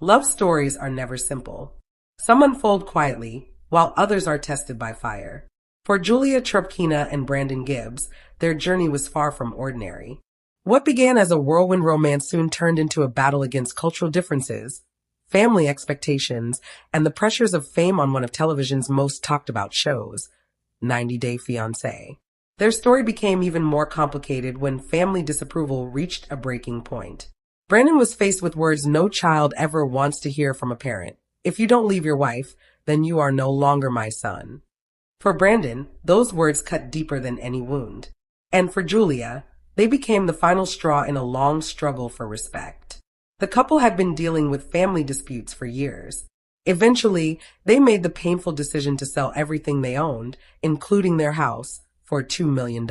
Love stories are never simple. Some unfold quietly, while others are tested by fire. For Julia Trubkina and Brandon Gibbs, their journey was far from ordinary. What began as a whirlwind romance soon turned into a battle against cultural differences, family expectations, and the pressures of fame on one of television's most talked about shows, 90 Day Fiancé. Their story became even more complicated when family disapproval reached a breaking point. Brandon was faced with words no child ever wants to hear from a parent. If you don't leave your wife, then you are no longer my son. For Brandon, those words cut deeper than any wound. And for Julia, they became the final straw in a long struggle for respect. The couple had been dealing with family disputes for years. Eventually, they made the painful decision to sell everything they owned, including their house, for $2 million.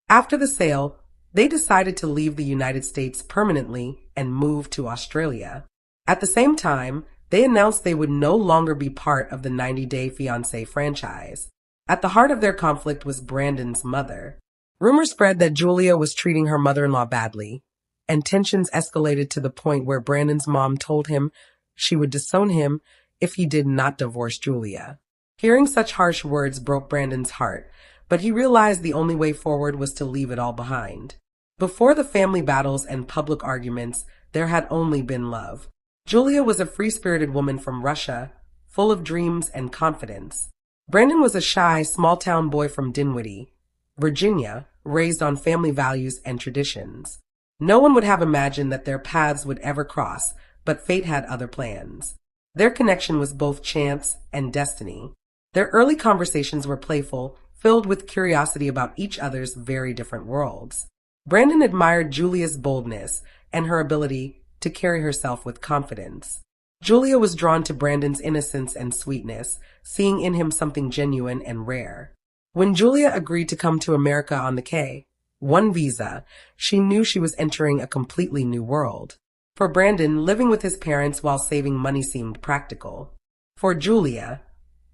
After the sale, they decided to leave the United States permanently and move to Australia. At the same time, they announced they would no longer be part of the 90 Day Fiancé franchise. At the heart of their conflict was Brandon's mother. Rumors spread that Julia was treating her mother-in-law badly, and tensions escalated to the point where Brandon's mom told him she would disown him if he did not divorce Julia. Hearing such harsh words broke Brandon's heart, but he realized the only way forward was to leave it all behind. Before the family battles and public arguments, there had only been love. Julia was a free-spirited woman from Russia, full of dreams and confidence. Brandon was a shy, small-town boy from Dinwiddie, Virginia, raised on family values and traditions. No one would have imagined that their paths would ever cross, but fate had other plans. Their connection was both chance and destiny. Their early conversations were playful, filled with curiosity about each other's very different worlds. Brandon admired Julia's boldness and her ability to carry herself with confidence. Julia was drawn to Brandon's innocence and sweetness, seeing in him something genuine and rare. When Julia agreed to come to America on the K-1 visa, she knew she was entering a completely new world. For Brandon, living with his parents while saving money seemed practical. For Julia,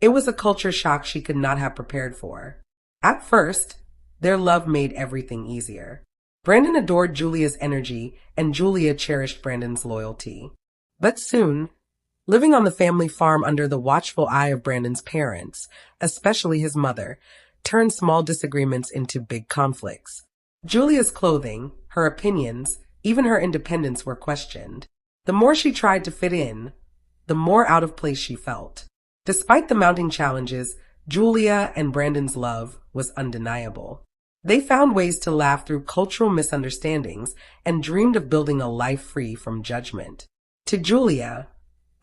it was a culture shock she could not have prepared for. At first, their love made everything easier. Brandon adored Julia's energy, and Julia cherished Brandon's loyalty. But soon, living on the family farm under the watchful eye of Brandon's parents, especially his mother, turned small disagreements into big conflicts. Julia's clothing, her opinions, even her independence were questioned. The more she tried to fit in, the more out of place she felt. Despite the mounting challenges, Julia and Brandon's love was undeniable. They found ways to laugh through cultural misunderstandings and dreamed of building a life free from judgment. To Julia,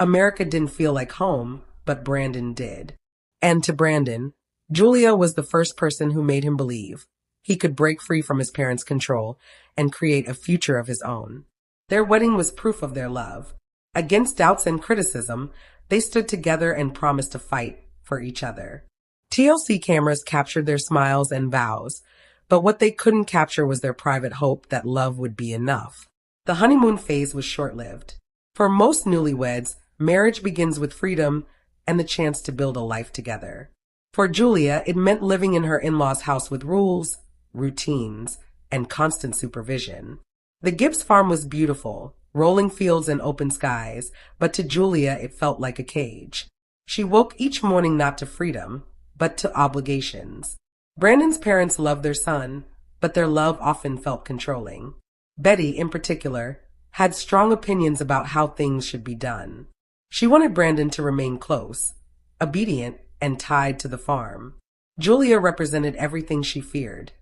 America didn't feel like home, but Brandon did. And to Brandon, Julia was the first person who made him believe he could break free from his parents' control and create a future of his own. Their wedding was proof of their love. Against doubts and criticism, they stood together and promised to fight for each other. TLC cameras captured their smiles and vows, but what they couldn't capture was their private hope that love would be enough. The honeymoon phase was short-lived. For most newlyweds, marriage begins with freedom and the chance to build a life together. For Julia, it meant living in her in-laws' house with rules, routines, and constant supervision. The Gibbs farm was beautiful, rolling fields and open skies, but to Julia it felt like a cage. She woke each morning not to freedom, but to obligations. Brandon's parents loved their son, but their love often felt controlling. Betty, in particular, had strong opinions about how things should be done. She wanted Brandon to remain close, obedient, and tied to the farm. Julia represented everything she feared: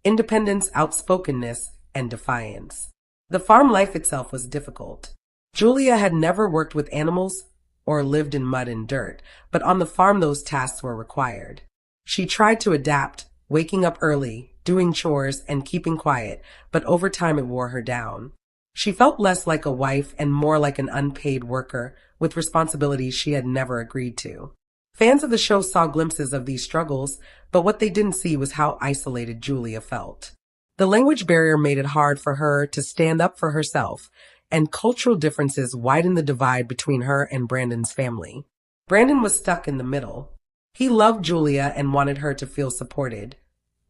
independence, outspokenness, and defiance. The farm life itself was difficult. Julia had never worked with animals or lived in mud and dirt, but on the farm those tasks were required. She tried to adapt, waking up early, doing chores, and keeping quiet, but over time it wore her down. She felt less like a wife and more like an unpaid worker with responsibilities she had never agreed to. Fans of the show saw glimpses of these struggles, but what they didn't see was how isolated Julia felt. The language barrier made it hard for her to stand up for herself, and cultural differences widened the divide between her and Brandon's family. Brandon was stuck in the middle. He loved Julia and wanted her to feel supported,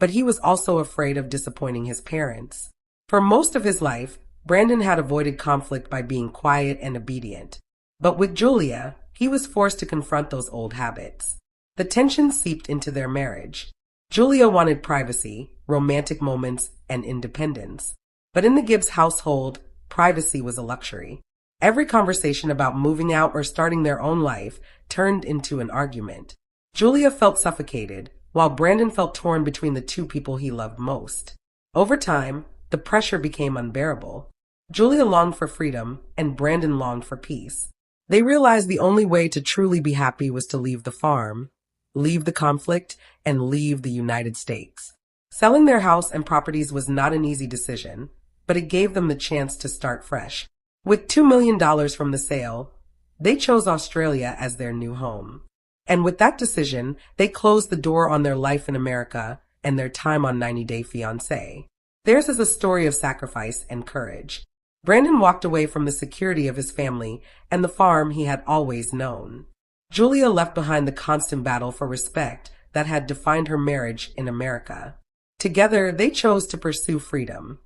but he was also afraid of disappointing his parents. For most of his life, Brandon had avoided conflict by being quiet and obedient. But with Julia, he was forced to confront those old habits. The tension seeped into their marriage. Julia wanted privacy, romantic moments, and independence. But in the Gibbs household, privacy was a luxury. Every conversation about moving out or starting their own life turned into an argument. Julia felt suffocated, while Brandon felt torn between the two people he loved most. Over time, the pressure became unbearable. Julia longed for freedom, and Brandon longed for peace. They realized the only way to truly be happy was to leave the farm, leave the conflict, and leave the United States. Selling their house and properties was not an easy decision, but it gave them the chance to start fresh. With $2 million from the sale, they chose Australia as their new home. And with that decision, they closed the door on their life in America and their time on 90 Day Fiancé. Theirs is a story of sacrifice and courage. Brandon walked away from the security of his family and the farm he had always known. Julia left behind the constant battle for respect that had defined her marriage in America. Together, they chose to pursue freedom,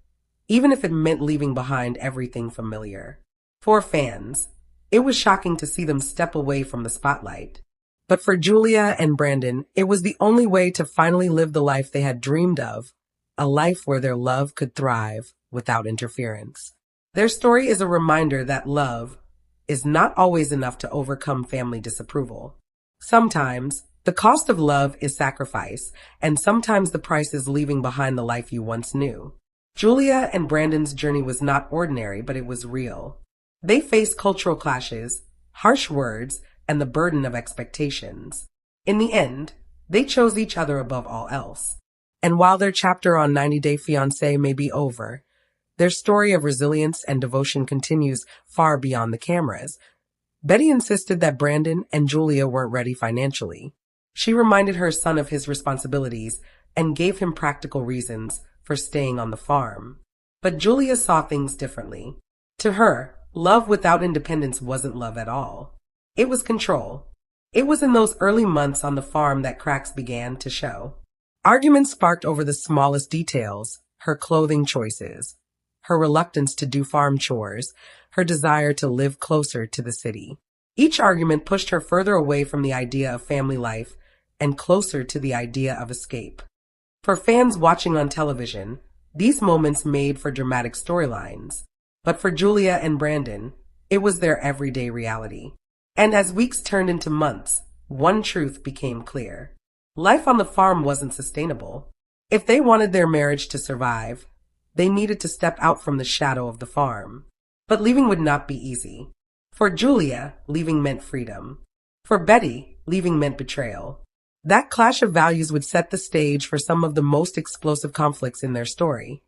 even if it meant leaving behind everything familiar. For fans, it was shocking to see them step away from the spotlight. But for Julia and Brandon, it was the only way to finally live the life they had dreamed of, a life where their love could thrive without interference. Their story is a reminder that love is not always enough to overcome family disapproval. Sometimes, the cost of love is sacrifice, and sometimes the price is leaving behind the life you once knew. Julia and Brandon's journey was not ordinary, but it was real. They faced cultural clashes, harsh words, and the burden of expectations. In the end, they chose each other above all else. And while their chapter on 90 Day Fiancé may be over, their story of resilience and devotion continues far beyond the cameras. Betty insisted that Brandon and Julia weren't ready financially. She reminded her son of his responsibilities and gave him practical reasons for staying on the farm. But Julia saw things differently. To her, love without independence wasn't love at all. It was control. It was in those early months on the farm that cracks began to show. Arguments sparked over the smallest details: her clothing choices, her reluctance to do farm chores, her desire to live closer to the city. Each argument pushed her further away from the idea of family life and closer to the idea of escape. For fans watching on television, these moments made for dramatic storylines. But for Julia and Brandon, it was their everyday reality. And as weeks turned into months, one truth became clear. Life on the farm wasn't sustainable. If they wanted their marriage to survive, they needed to step out from the shadow of the farm. But leaving would not be easy. For Julia, leaving meant freedom. For Betty, leaving meant betrayal. That clash of values would set the stage for some of the most explosive conflicts in their story.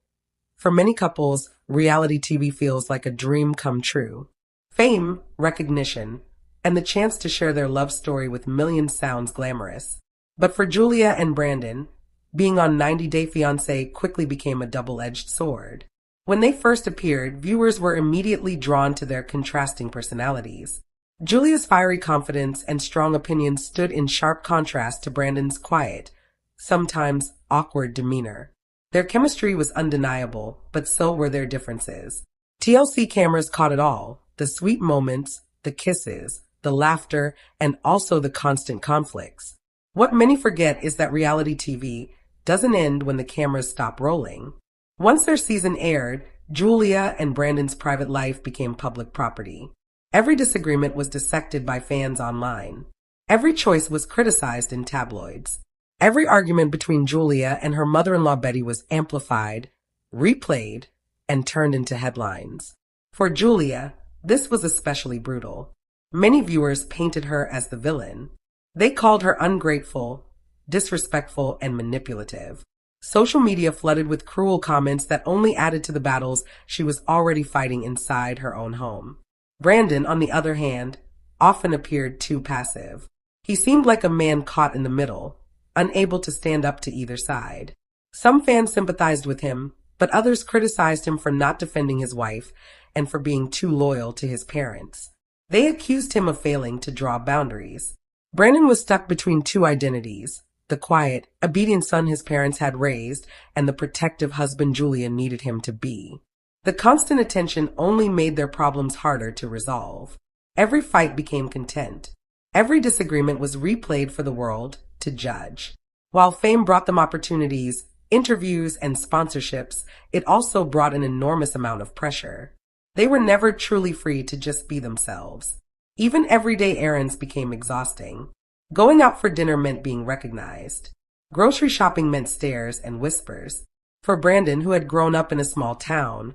For many couples, reality TV feels like a dream come true. Fame, recognition, and the chance to share their love story with millions sounds glamorous. But for Julia and Brandon, being on 90 Day Fiancé quickly became a double-edged sword. When they first appeared, viewers were immediately drawn to their contrasting personalities. Julia's fiery confidence and strong opinions stood in sharp contrast to Brandon's quiet, sometimes awkward demeanor. Their chemistry was undeniable, but so were their differences. TLC cameras caught it all: the sweet moments, the kisses, the laughter, and also the constant conflicts. What many forget is that reality TV doesn't end when the cameras stop rolling. Once their season aired, Julia and Brandon's private life became public property. Every disagreement was dissected by fans online. Every choice was criticized in tabloids. Every argument between Julia and her mother-in-law Betty was amplified, replayed, and turned into headlines. For Julia, this was especially brutal. Many viewers painted her as the villain. They called her ungrateful, disrespectful, and manipulative. Social media flooded with cruel comments that only added to the battles she was already fighting inside her own home. Brandon, on the other hand, often appeared too passive. He seemed like a man caught in the middle, unable to stand up to either side. Some fans sympathized with him, but others criticized him for not defending his wife and for being too loyal to his parents. They accused him of failing to draw boundaries. Brandon was stuck between two identities: the quiet, obedient son his parents had raised and the protective husband Julia needed him to be. The constant attention only made their problems harder to resolve. Every fight became content. Every disagreement was replayed for the world to judge. While fame brought them opportunities, interviews, and sponsorships, it also brought an enormous amount of pressure. They were never truly free to just be themselves. Even everyday errands became exhausting. Going out for dinner meant being recognized. Grocery shopping meant stares and whispers. For Brandon, who had grown up in a small town,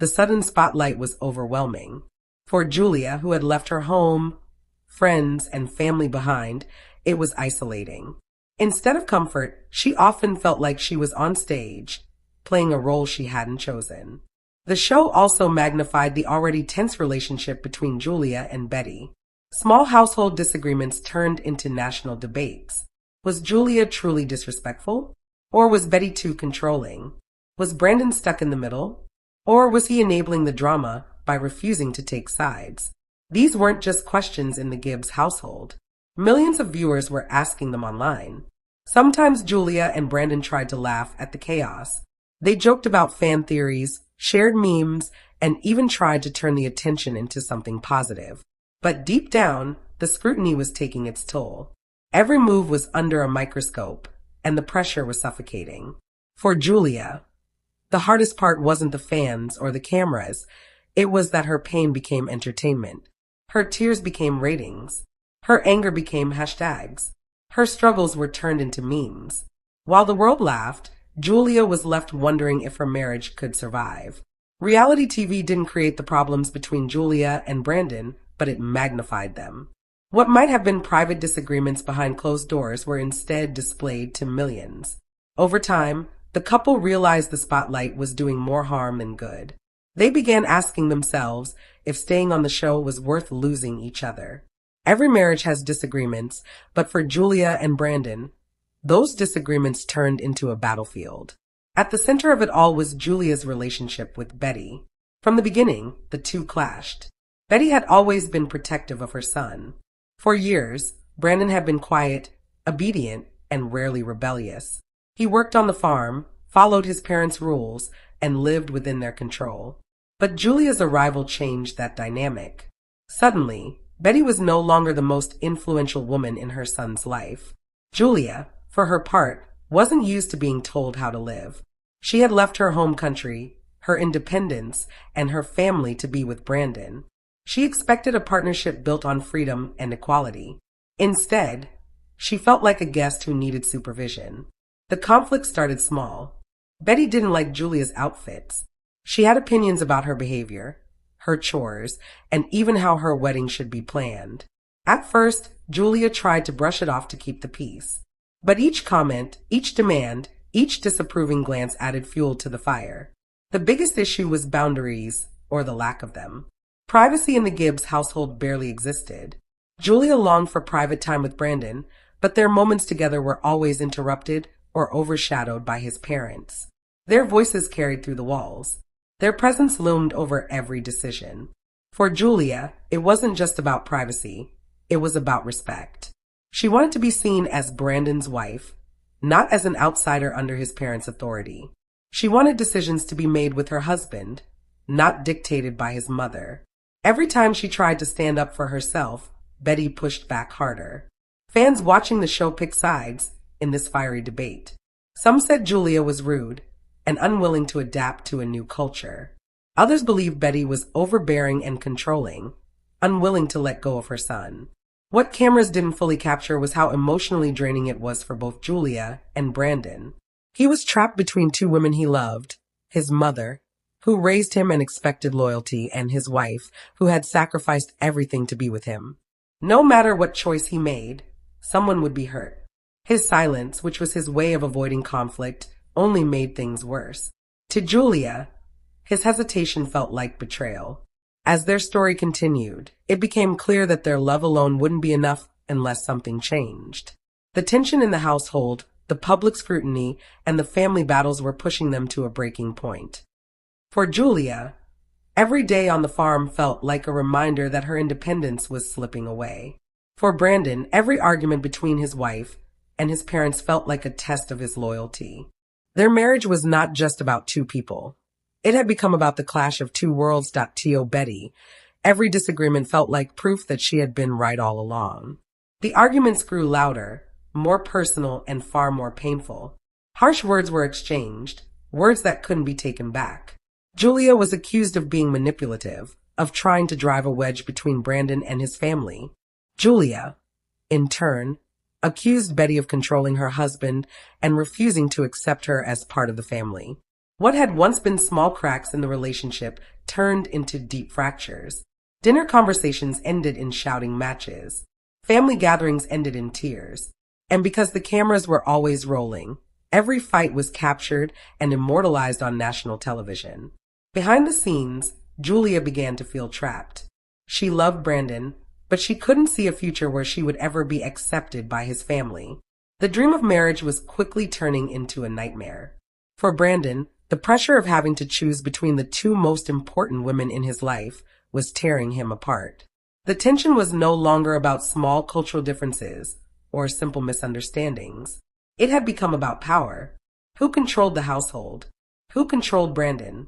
the sudden spotlight was overwhelming. For Julia, who had left her home, friends, and family behind, it was isolating. Instead of comfort, she often felt like she was on stage, playing a role she hadn't chosen. The show also magnified the already tense relationship between Julia and Betty. Small household disagreements turned into national debates. Was Julia truly disrespectful? Or was Betty too controlling? Was Brandon stuck in the middle? Or was he enabling the drama by refusing to take sides? These weren't just questions in the Gibbs household. Millions of viewers were asking them online. Sometimes Julia and Brandon tried to laugh at the chaos. They joked about fan theories, shared memes, and even tried to turn the attention into something positive. But deep down, the scrutiny was taking its toll. Every move was under a microscope, and the pressure was suffocating. For Julia, the hardest part wasn't the fans or the cameras. It was that her pain became entertainment. Her tears became ratings. Her anger became hashtags. Her struggles were turned into memes. While the world laughed, Julia was left wondering if her marriage could survive. Reality TV didn't create the problems between Julia and Brandon, but it magnified them. What might have been private disagreements behind closed doors were instead displayed to millions. Over time, the couple realized the spotlight was doing more harm than good. They began asking themselves if staying on the show was worth losing each other. Every marriage has disagreements, but for Julia and Brandon, those disagreements turned into a battlefield. At the center of it all was Julia's relationship with Betty. From the beginning, the two clashed. Betty had always been protective of her son. For years, Brandon had been quiet, obedient, and rarely rebellious. He worked on the farm, followed his parents' rules, and lived within their control. But Julia's arrival changed that dynamic. Suddenly, Betty was no longer the most influential woman in her son's life. Julia, for her part, wasn't used to being told how to live. She had left her home country, her independence, and her family to be with Brandon. She expected a partnership built on freedom and equality. Instead, she felt like a guest who needed supervision. The conflict started small. Betty didn't like Julia's outfits. She had opinions about her behavior, her chores, and even how her wedding should be planned. At first, Julia tried to brush it off to keep the peace. But each comment, each demand, each disapproving glance added fuel to the fire. The biggest issue was boundaries, or the lack of them. Privacy in the Gibbs household barely existed. Julia longed for private time with Brandon, but their moments together were always interrupted or overshadowed by his parents. Their voices carried through the walls. Their presence loomed over every decision. For Julia, it wasn't just about privacy. It was about respect. She wanted to be seen as Brandon's wife, not as an outsider under his parents' authority. She wanted decisions to be made with her husband, not dictated by his mother. Every time she tried to stand up for herself, Betty pushed back harder. Fans watching the show picked sides in this fiery debate. Some said Julia was rude and unwilling to adapt to a new culture. Others believed Betty was overbearing and controlling, unwilling to let go of her son. What cameras didn't fully capture was how emotionally draining it was for both Julia and Brandon. He was trapped between two women he loved, his mother, who raised him and expected loyalty, and his wife, who had sacrificed everything to be with him. No matter what choice he made, someone would be hurt. His silence, which was his way of avoiding conflict, only made things worse. To Julia, his hesitation felt like betrayal. As their story continued, it became clear that their love alone wouldn't be enough unless something changed. The tension in the household, the public scrutiny, and the family battles were pushing them to a breaking point. For Julia, every day on the farm felt like a reminder that her independence was slipping away. For Brandon, every argument between his wife and his parents felt like a test of his loyalty. Their marriage was not just about two people. It had become about the clash of two worlds. To Betty, every disagreement felt like proof that she had been right all along. The arguments grew louder, more personal, and far more painful. Harsh words were exchanged, words that couldn't be taken back. Julia was accused of being manipulative, of trying to drive a wedge between Brandon and his family. Julia, in turn, accused Betty of controlling her husband and refusing to accept her as part of the family. What had once been small cracks in the relationship turned into deep fractures. Dinner conversations ended in shouting matches. Family gatherings ended in tears. And because the cameras were always rolling, every fight was captured and immortalized on national television. Behind the scenes, Julia began to feel trapped. She loved Brandon, but she couldn't see a future where she would ever be accepted by his family. The dream of marriage was quickly turning into a nightmare. For Brandon, the pressure of having to choose between the two most important women in his life was tearing him apart. The tension was no longer about small cultural differences or simple misunderstandings. It had become about power. Who controlled the household? Who controlled Brandon?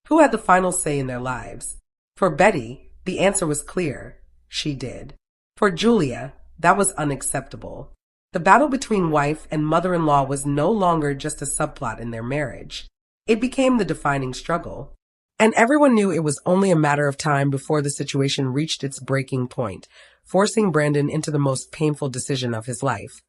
Who had the final say in their lives? For Betty, the answer was clear. She did. For Julia, that was unacceptable. The battle between wife and mother-in-law was no longer just a subplot in their marriage. It became the defining struggle. And everyone knew it was only a matter of time before the situation reached its breaking point, forcing Brandon into the most painful decision of his life.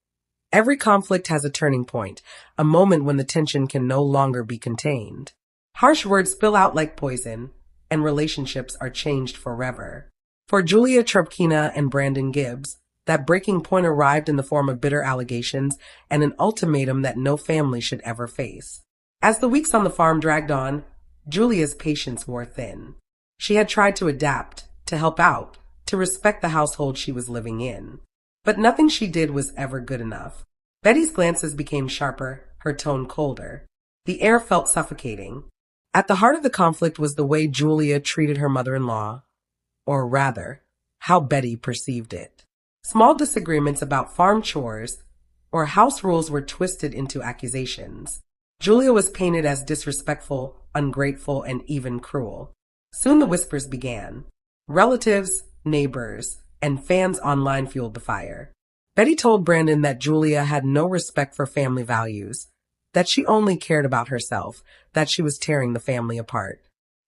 Every conflict has a turning point, a moment when the tension can no longer be contained. Harsh words spill out like poison, and relationships are changed forever. For Julia Trubkina and Brandon Gibbs, that breaking point arrived in the form of bitter allegations and an ultimatum that no family should ever face. As the weeks on the farm dragged on, Julia's patience wore thin. She had tried to adapt, to help out, to respect the household she was living in. But nothing she did was ever good enough. Betty's glances became sharper, her tone colder. The air felt suffocating. At the heart of the conflict was the way Julia treated her mother-in-law, or rather, how Betty perceived it. Small disagreements about farm chores or house rules were twisted into accusations. Julia was painted as disrespectful, ungrateful, and even cruel. Soon the whispers began. Relatives, neighbors, and fans online fueled the fire. Betty told Brandon that Julia had no respect for family values, that she only cared about herself, that she was tearing the family apart.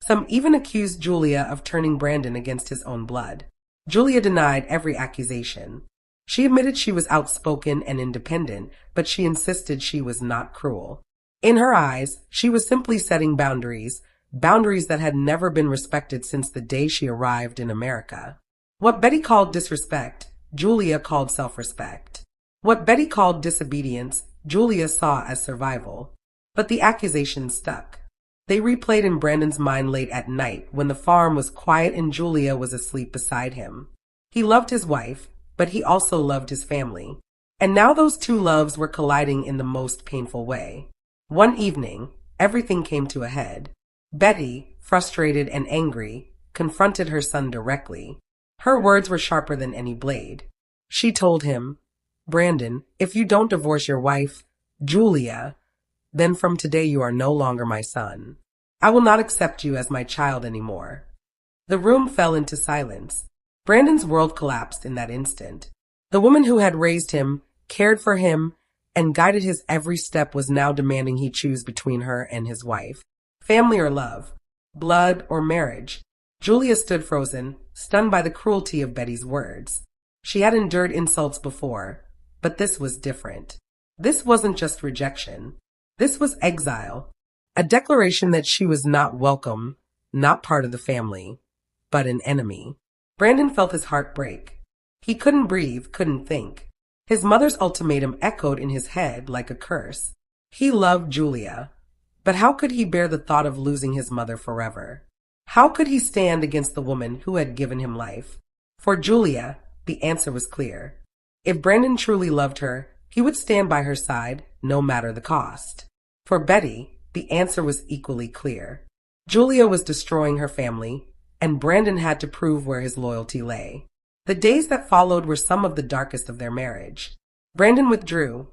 Some even accused Julia of turning Brandon against his own blood. Julia denied every accusation. She admitted she was outspoken and independent, but she insisted she was not cruel. In her eyes, she was simply setting boundaries, boundaries that had never been respected since the day she arrived in America. What Betty called disrespect, Julia called self-respect. What Betty called disobedience, Julia saw as survival. But the accusations stuck. They replayed in Brandon's mind late at night when the farm was quiet and Julia was asleep beside him. He loved his wife, but he also loved his family. And now those two loves were colliding in the most painful way. One evening, everything came to a head. Betty, frustrated and angry, confronted her son directly. Her words were sharper than any blade. She told him, "Brandon, if you don't divorce your wife, Julia, then from today you are no longer my son. I will not accept you as my child anymore." The room fell into silence. Brandon's world collapsed in that instant. The woman who had raised him, cared for him, and guided his every step was now demanding he choose between her and his wife. Family or love, blood or marriage. Julia stood frozen, stunned by the cruelty of Betty's words. She had endured insults before, but this was different. This wasn't just rejection. This was exile, a declaration that she was not welcome, not part of the family, but an enemy. Brandon felt his heart break. He couldn't breathe, couldn't think. His mother's ultimatum echoed in his head like a curse. He loved Julia, but how could he bear the thought of losing his mother forever? How could he stand against the woman who had given him life? For Julia, the answer was clear. If Brandon truly loved her, he would stand by her side, no matter the cost. For Betty, the answer was equally clear. Julia was destroying her family, and Brandon had to prove where his loyalty lay. The days that followed were some of the darkest of their marriage. Brandon withdrew,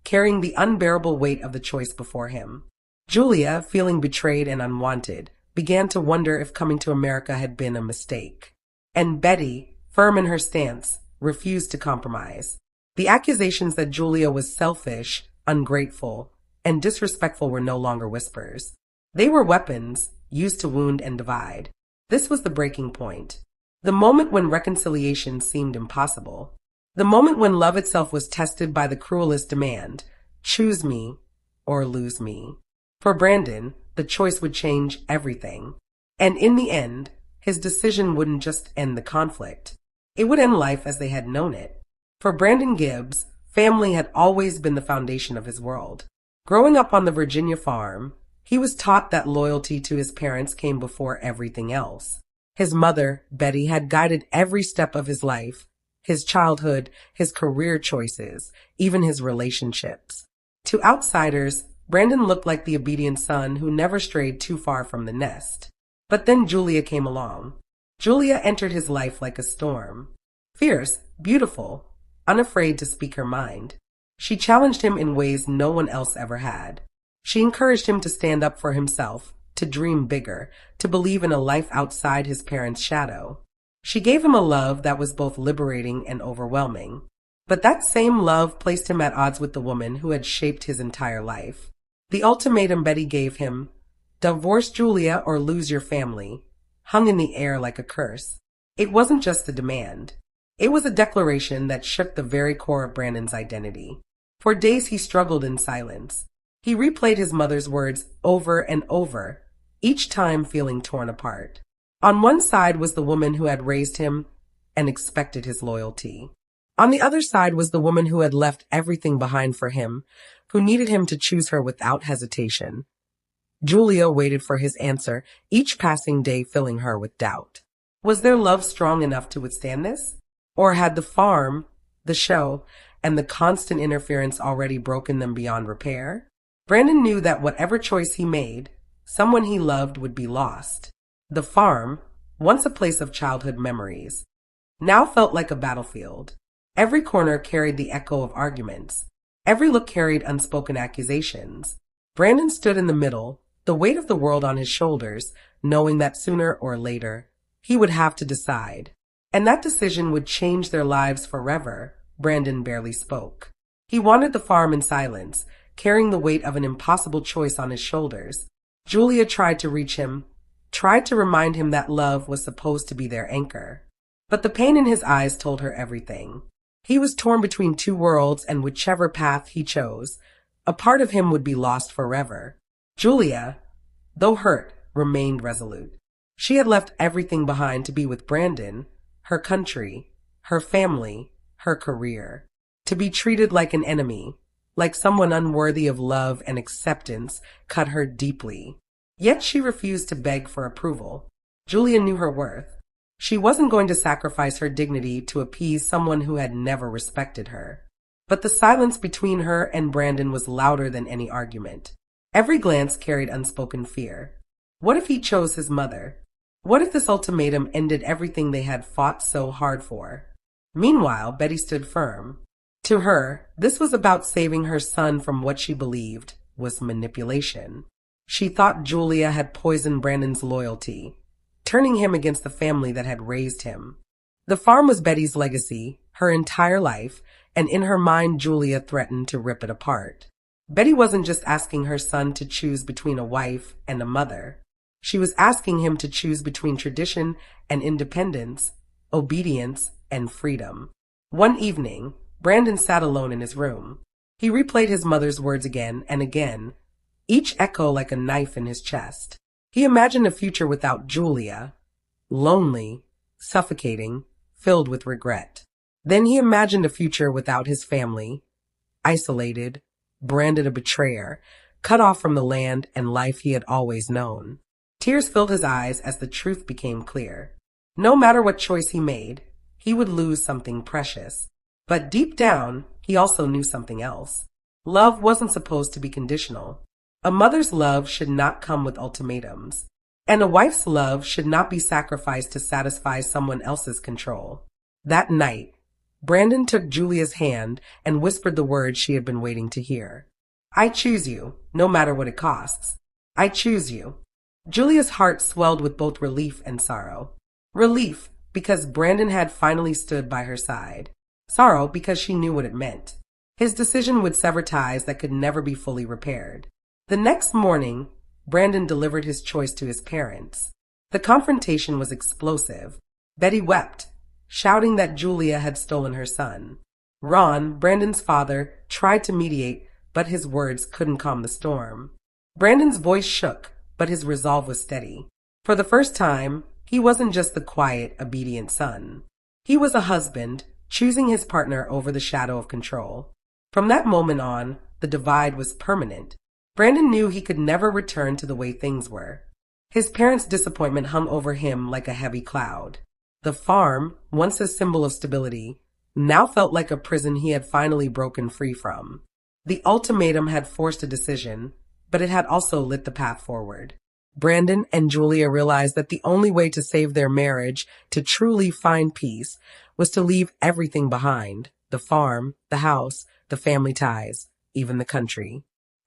carrying the unbearable weight of the choice before him. Julia, feeling betrayed and unwanted, began to wonder if coming to America had been a mistake. And Betty, firm in her stance, refused to compromise. The accusations that Julia was selfish, ungrateful, and disrespectful were no longer whispers. They were weapons, used to wound and divide. This was the breaking point. The moment when reconciliation seemed impossible. The moment when love itself was tested by the cruelest demand, choose me or lose me. For Brandon, the choice would change everything. And in the end, his decision wouldn't just end the conflict. It would end life as they had known it. For Brandon Gibbs, family had always been the foundation of his world. Growing up on the Virginia farm, he was taught that loyalty to his parents came before everything else. His mother, Betty, had guided every step of his life, his childhood, his career choices, even his relationships. To outsiders, Brandon looked like the obedient son who never strayed too far from the nest. But then Julia came along. Julia entered his life like a storm. Fierce, beautiful, unafraid to speak her mind. She challenged him in ways no one else ever had. She encouraged him to stand up for himself, to dream bigger, to believe in a life outside his parents' shadow. She gave him a love that was both liberating and overwhelming. But that same love placed him at odds with the woman who had shaped his entire life. The ultimatum Betty gave him, divorce Julia or lose your family, hung in the air like a curse. It wasn't just a demand. It was a declaration that shook the very core of Brandon's identity. For days he struggled in silence. He replayed his mother's words over and over, each time feeling torn apart. On one side was the woman who had raised him and expected his loyalty. On the other side was the woman who had left everything behind for him, who needed him to choose her without hesitation. Julia waited for his answer, each passing day filling her with doubt. Was their love strong enough to withstand this? Or had the farm, the show, and the constant interference already broken them beyond repair? Brandon knew that whatever choice he made, someone he loved would be lost. The farm, once a place of childhood memories, now felt like a battlefield. Every corner carried the echo of arguments. Every look carried unspoken accusations. Brandon stood in the middle, the weight of the world on his shoulders, knowing that sooner or later, he would have to decide. And that decision would change their lives forever. Brandon barely spoke. He wanted the farm in silence, carrying the weight of an impossible choice on his shoulders. Julia tried to reach him, tried to remind him that love was supposed to be their anchor. But the pain in his eyes told her everything. He was torn between two worlds, and whichever path he chose, a part of him would be lost forever. Julia, though hurt, remained resolute. She had left everything behind to be with Brandon, her country, her family, her career. To be treated like an enemy, like someone unworthy of love and acceptance, cut her deeply. Yet she refused to beg for approval. Julia knew her worth. She wasn't going to sacrifice her dignity to appease someone who had never respected her. But the silence between her and Brandon was louder than any argument. Every glance carried unspoken fear. What if he chose his mother? What if this ultimatum ended everything they had fought so hard for? Meanwhile, Betty stood firm. To her, this was about saving her son from what she believed was manipulation. She thought Julia had poisoned Brandon's loyalty, turning him against the family that had raised him. The farm was Betty's legacy, her entire life, and in her mind Julia threatened to rip it apart. Betty wasn't just asking her son to choose between a wife and a mother. She was asking him to choose between tradition and independence, obedience and freedom. One evening, Brandon sat alone in his room. He replayed his mother's words again and again, each echo like a knife in his chest. He imagined a future without Julia, lonely, suffocating, filled with regret. Then he imagined a future without his family, isolated, branded a betrayer, cut off from the land and life he had always known. Tears filled his eyes as the truth became clear. No matter what choice he made, he would lose something precious. But deep down, he also knew something else. Love wasn't supposed to be conditional. A mother's love should not come with ultimatums. And a wife's love should not be sacrificed to satisfy someone else's control. That night, Brandon took Julia's hand and whispered the words she had been waiting to hear. I choose you, no matter what it costs. I choose you. Julia's heart swelled with both relief and sorrow. Relief, because Brandon had finally stood by her side. Sorrow, because she knew what it meant. His decision would sever ties that could never be fully repaired. The next morning, Brandon delivered his choice to his parents. The confrontation was explosive. Betty wept, shouting that Julia had stolen her son. Ron, Brandon's father, tried to mediate, but his words couldn't calm the storm. Brandon's voice shook, but his resolve was steady. For the first time, he wasn't just the quiet, obedient son. He was a husband, choosing his partner over the shadow of control. From that moment on, the divide was permanent. Brandon knew he could never return to the way things were. His parents' disappointment hung over him like a heavy cloud. The farm, once a symbol of stability, now felt like a prison he had finally broken free from. The ultimatum had forced a decision, but it had also lit the path forward. Brandon and Julia realized that the only way to save their marriage, to truly find peace, was to leave everything behind: the farm, the house, the family ties, even the country.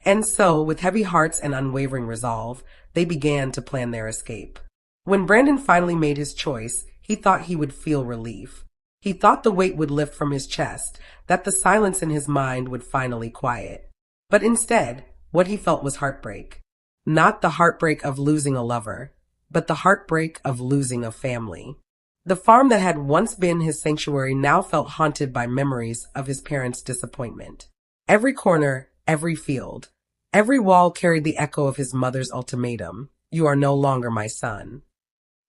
And so, with heavy hearts and unwavering resolve, they began to plan their escape. When Brandon finally made his choice, he thought he would feel relief. He thought the weight would lift from his chest, that the silence in his mind would finally quiet. But instead, what he felt was heartbreak. Not the heartbreak of losing a lover, but the heartbreak of losing a family. The farm that had once been his sanctuary now felt haunted by memories of his parents' disappointment. Every corner, every field, every wall carried the echo of his mother's ultimatum: "You are no longer my son."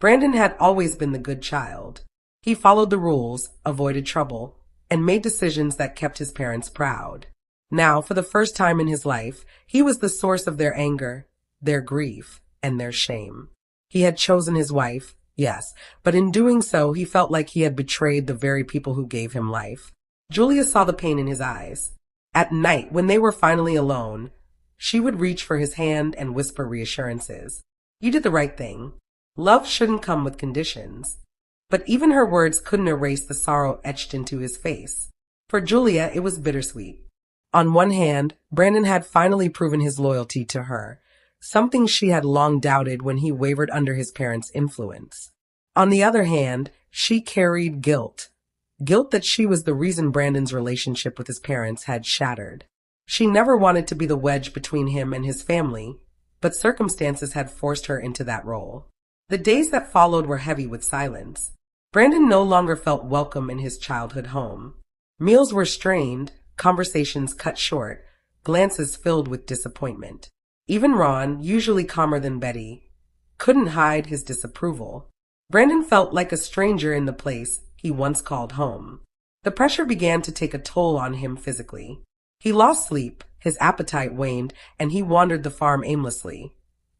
Brandon had always been the good child. He followed the rules, avoided trouble, and made decisions that kept his parents proud. Now, for the first time in his life, he was the source of their anger, their grief, and their shame. He had chosen his wife, yes, but in doing so, he felt like he had betrayed the very people who gave him life. Julia saw the pain in his eyes. At night, when they were finally alone, she would reach for his hand and whisper reassurances. "You did the right thing. Love shouldn't come with conditions." But even her words couldn't erase the sorrow etched into his face. For Julia, it was bittersweet. On one hand, Brandon had finally proven his loyalty to her, something she had long doubted when he wavered under his parents' influence. On the other hand, she carried guilt. Guilt that she was the reason Brandon's relationship with his parents had shattered. She never wanted to be the wedge between him and his family, but circumstances had forced her into that role. The days that followed were heavy with silence. Brandon no longer felt welcome in his childhood home. Meals were strained, conversations cut short, glances filled with disappointment. Even Ron, usually calmer than Betty, couldn't hide his disapproval. Brandon felt like a stranger in the place he once called home. The pressure began to take a toll on him physically. He lost sleep, his appetite waned, and he wandered the farm aimlessly,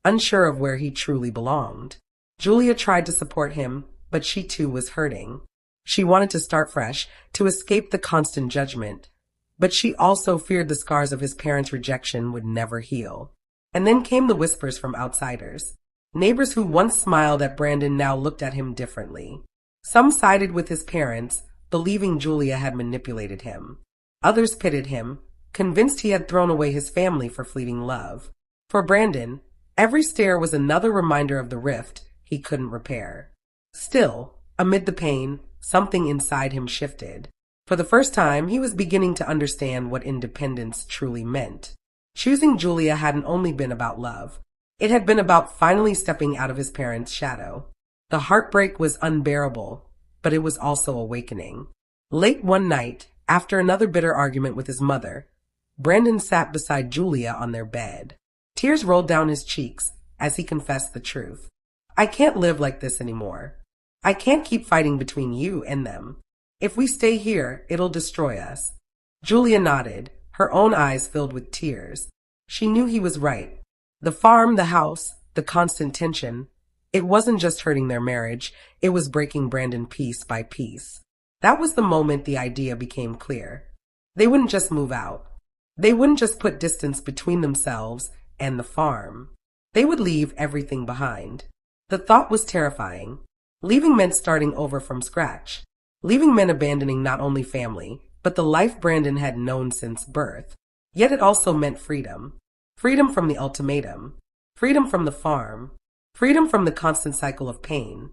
unsure of where he truly belonged. Julia tried to support him, but she too was hurting. She wanted to start fresh, to escape the constant judgment, but she also feared the scars of his parents' rejection would never heal. And then came the whispers from outsiders. Neighbors who once smiled at Brandon now looked at him differently. Some sided with his parents, believing Julia had manipulated him. Others pitied him, convinced he had thrown away his family for fleeting love. For Brandon, every stare was another reminder of the rift he couldn't repair. Still, amid the pain, something inside him shifted. For the first time, he was beginning to understand what independence truly meant. Choosing Julia hadn't only been about love. It had been about finally stepping out of his parents' shadow. The heartbreak was unbearable, but it was also awakening. Late one night, after another bitter argument with his mother, Brandon sat beside Julia on their bed. Tears rolled down his cheeks as he confessed the truth. "I can't live like this anymore. I can't keep fighting between you and them. If we stay here, it'll destroy us." Julia nodded, her own eyes filled with tears. She knew he was right. The farm, the house, the constant tension, it wasn't just hurting their marriage, it was breaking Brandon piece by piece. That was the moment the idea became clear. They wouldn't just move out. They wouldn't just put distance between themselves and the farm. They would leave everything behind. The thought was terrifying. Leaving meant starting over from scratch. Leaving meant abandoning not only family, but the life Brandon had known since birth. Yet it also meant freedom. Freedom from the ultimatum. freedom from the farm, freedom from the constant cycle of pain.